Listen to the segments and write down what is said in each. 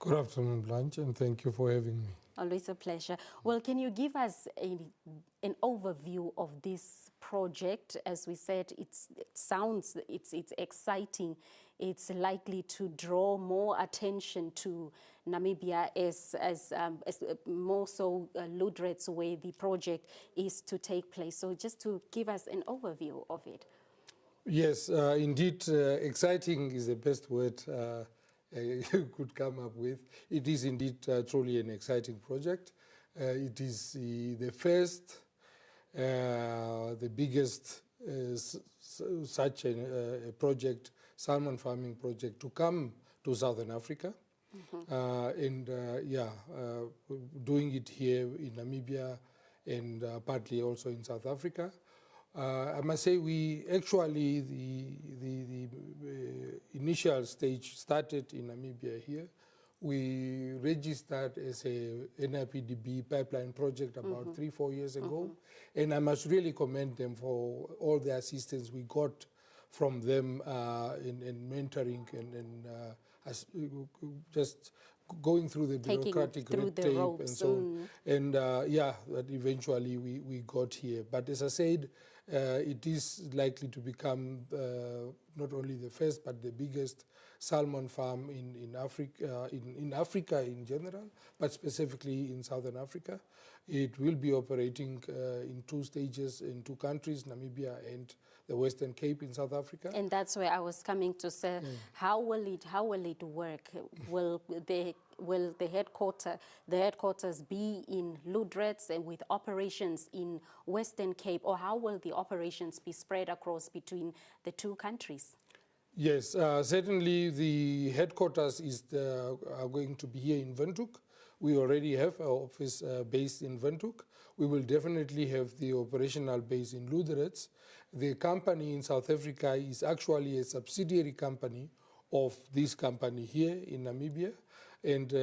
Good afternoon, Blanche, and thank you for having me. Always a pleasure. Well, can you give us an overview of this project? As we said, it's exciting. It's likely to draw more attention to Namibia as more so Lüderitz, where the project is to take place. So just to give us an overview of it. Yes, indeed, exciting is the best word you could come up with. It is indeed truly an exciting project. It is the first, the biggest such a project, salmon farming project, to come to Southern Africa. Doing it here in Namibia and partly also in South Africa. I must say we actually, the initial stage started in Namibia here. We registered as a NIPDB pipeline project about 3-4 years ago. And I must really commend them for all the assistance we got from them in mentoring and just going through the bureaucratic red tape and so on. And that eventually we got here. But as I said, it is likely to become not only the first but the biggest salmon farm in Africa, in Africa in general, but specifically in Southern Africa. It will be operating in 2 stages in 2 countries, Namibia and the Western Cape in South Africa. And that's where I was coming to say, how will it work? Will the headquarters be in Lüderitz and with operations in Western Cape, or how will the operations be spread across between the 2 countries? Yes, certainly the headquarters are going to be here in Windhoek. We already have our office based in Windhoek. We will definitely have the operational base in Lüderitz. The company in South Africa is actually a subsidiary company of this company here in Namibia. And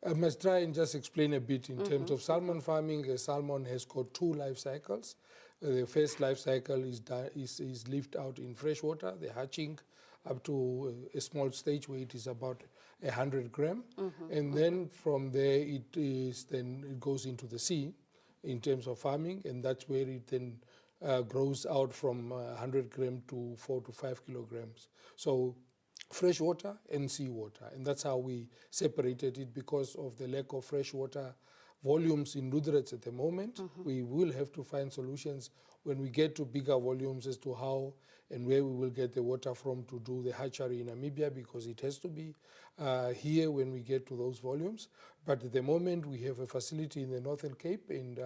I must try and just explain a bit in terms of salmon farming. A salmon has got 2 life cycles. The first life cycle is lived out in freshwater, the hatching up to a small stage where it is about 100 grams. And then from there it goes into the sea in terms of farming, and that's where it then grows out from 100 grams to 4 to 5 kilograms. So fresh water and seawater, and that's how we separated it because of the lack of freshwater volumes in Lüderitz at the moment. We will have to find solutions when we get to bigger volumes as to how and where we will get the water from to do the hatchery in Namibia, because it has to be here when we get to those volumes. But at the moment we have a facility in the Northern Cape in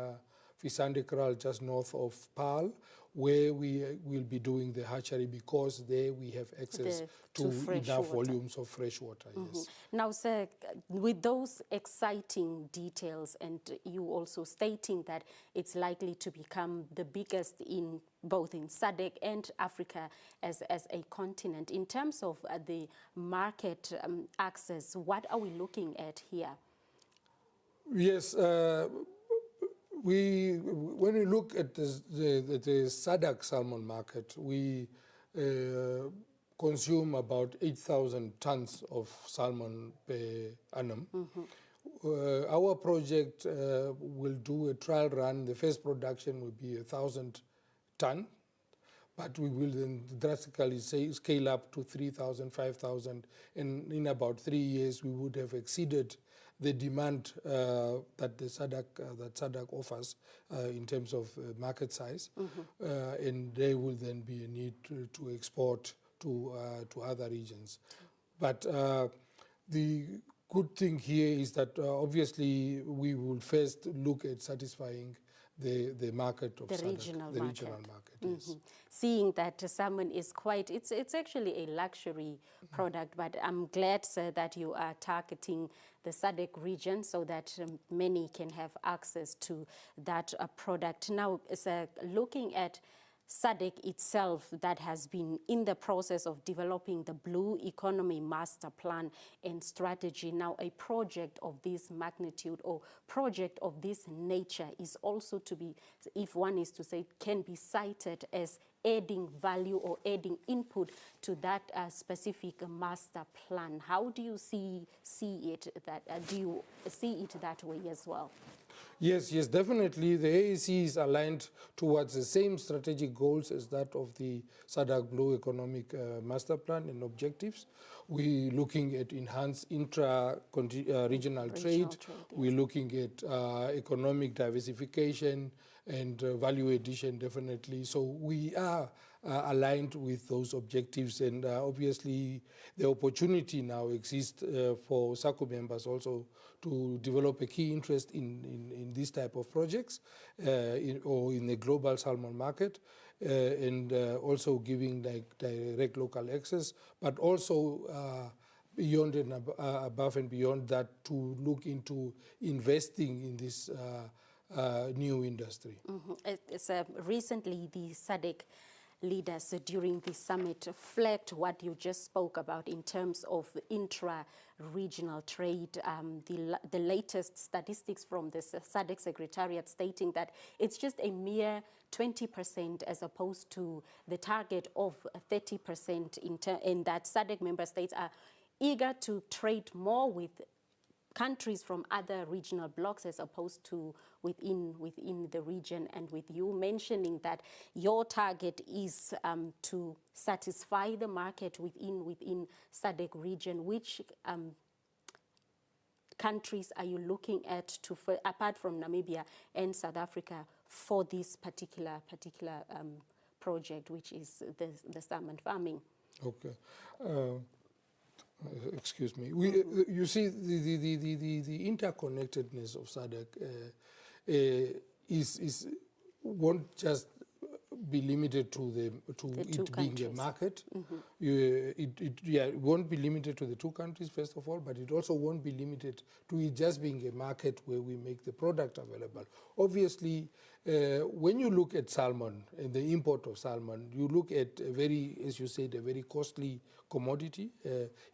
Visandekral, just north of Paarl, where we will be doing the hatchery because there we have access to enough volumes of fresh water. Yes. Now, sir, with those exciting details, and you also stating that it's likely to become the biggest in both in SADC and Africa as a continent, in terms of the market access, what are we looking at here? Yes. When we look at the SADC salmon market, we consume about 8,000 tons of salmon per annum. Our project will do a trial run. The first production will be 1,000 ton, but we will then drastically scale up to 3,000, 5,000, and in about 3 years we would have exceeded the demand that SADC offers in terms of market size, and there will then be a need to export to other regions. But the good thing here is that obviously we will first look at satisfying the market of SADC, regional market. Yes. Seeing that salmon is quite, it's actually a luxury product, but I'm glad, sir, that you are targeting the SADC region so that many can have access to that product. Now, sir, looking at SADC itself that has been in the process of developing the Blue Economy Master Plan and Strategy. Now, a project of this magnitude or project of this nature is also to be, if one is to say, can be cited as adding value or adding input to that specific master plan. How do you see it? Do you see it that way as well? Yes, definitely. The AEC is aligned towards the same strategic goals as that of the SADC Blue Economic Master Plan and objectives. We're looking at enhanced intra-regional trade. Yes. We're looking at economic diversification and value addition, definitely. So we are aligned with those objectives, and obviously the opportunity now exists for SACO members also to develop a key interest in this type of projects or in the global salmon market, and also giving like direct local access, but also beyond and above and beyond that, to look into investing in this new industry. Recently, the SADC leaders during the summit flagged what you just spoke about in terms of intra-regional trade. The latest statistics from the SADC Secretariat stating that it's just a mere 20% as opposed to the target of 30% in that SADC member states are eager to trade more with countries from other regional blocs as opposed to within the region, and with you mentioning that your target is to satisfy the market within SADC region. Which countries are you looking at apart from Namibia and South Africa for this particular project, which is the salmon farming? Okay. Excuse me. You see, the interconnectedness of SADC won't just be limited to it being a market. It won't be limited to the two countries, first of all, but it also won't be limited to it just being a market where we make the product available. Obviously, when you look at salmon and the import of salmon, you look at a very, as you said, a very costly commodity.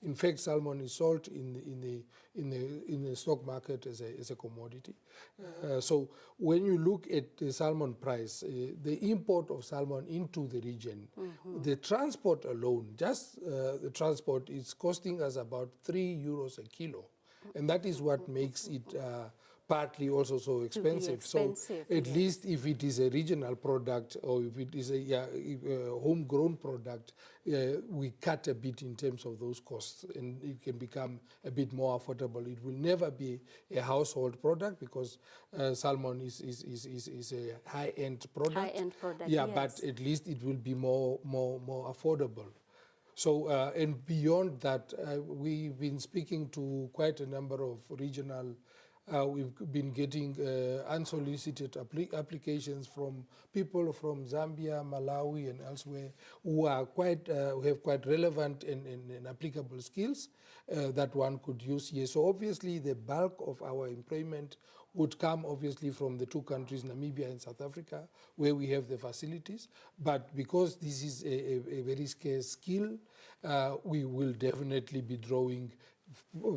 In fact, salmon is sold in the stock market as a commodity. So when you look at the salmon price, the import of salmon into the region, the transport alone, just the transport is costing us about €3 a kilo, and that is what makes it partly also so expensive. So at least if it is a regional product or if it is a homegrown product, we cut a bit in terms of those costs, and it can become a bit more affordable. It will never be a household product because salmon is a high-end product. High-end product, yeah, yes. But at least it will be more affordable. So, and beyond that, we've been speaking to quite a number of regional. We've been getting unsolicited applications from people from Zambia, Malawi, and elsewhere who are who have quite relevant and applicable skills that one could use here. So obviously, the bulk of our employment would come obviously from the two countries, Namibia and South Africa, where we have the facilities. But because this is a very scarce skill, we will definitely be drawing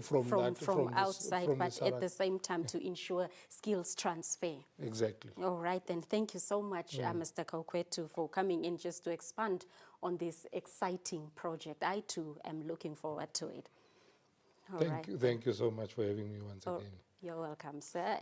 from outside, but at the same time to ensure skills transfer. Exactly. All right, then thank you so much, Mr. Kaukuetu, for coming in just to expand on this exciting project. I too am looking forward to it. Thank you so much for having me once again. You're welcome, sir.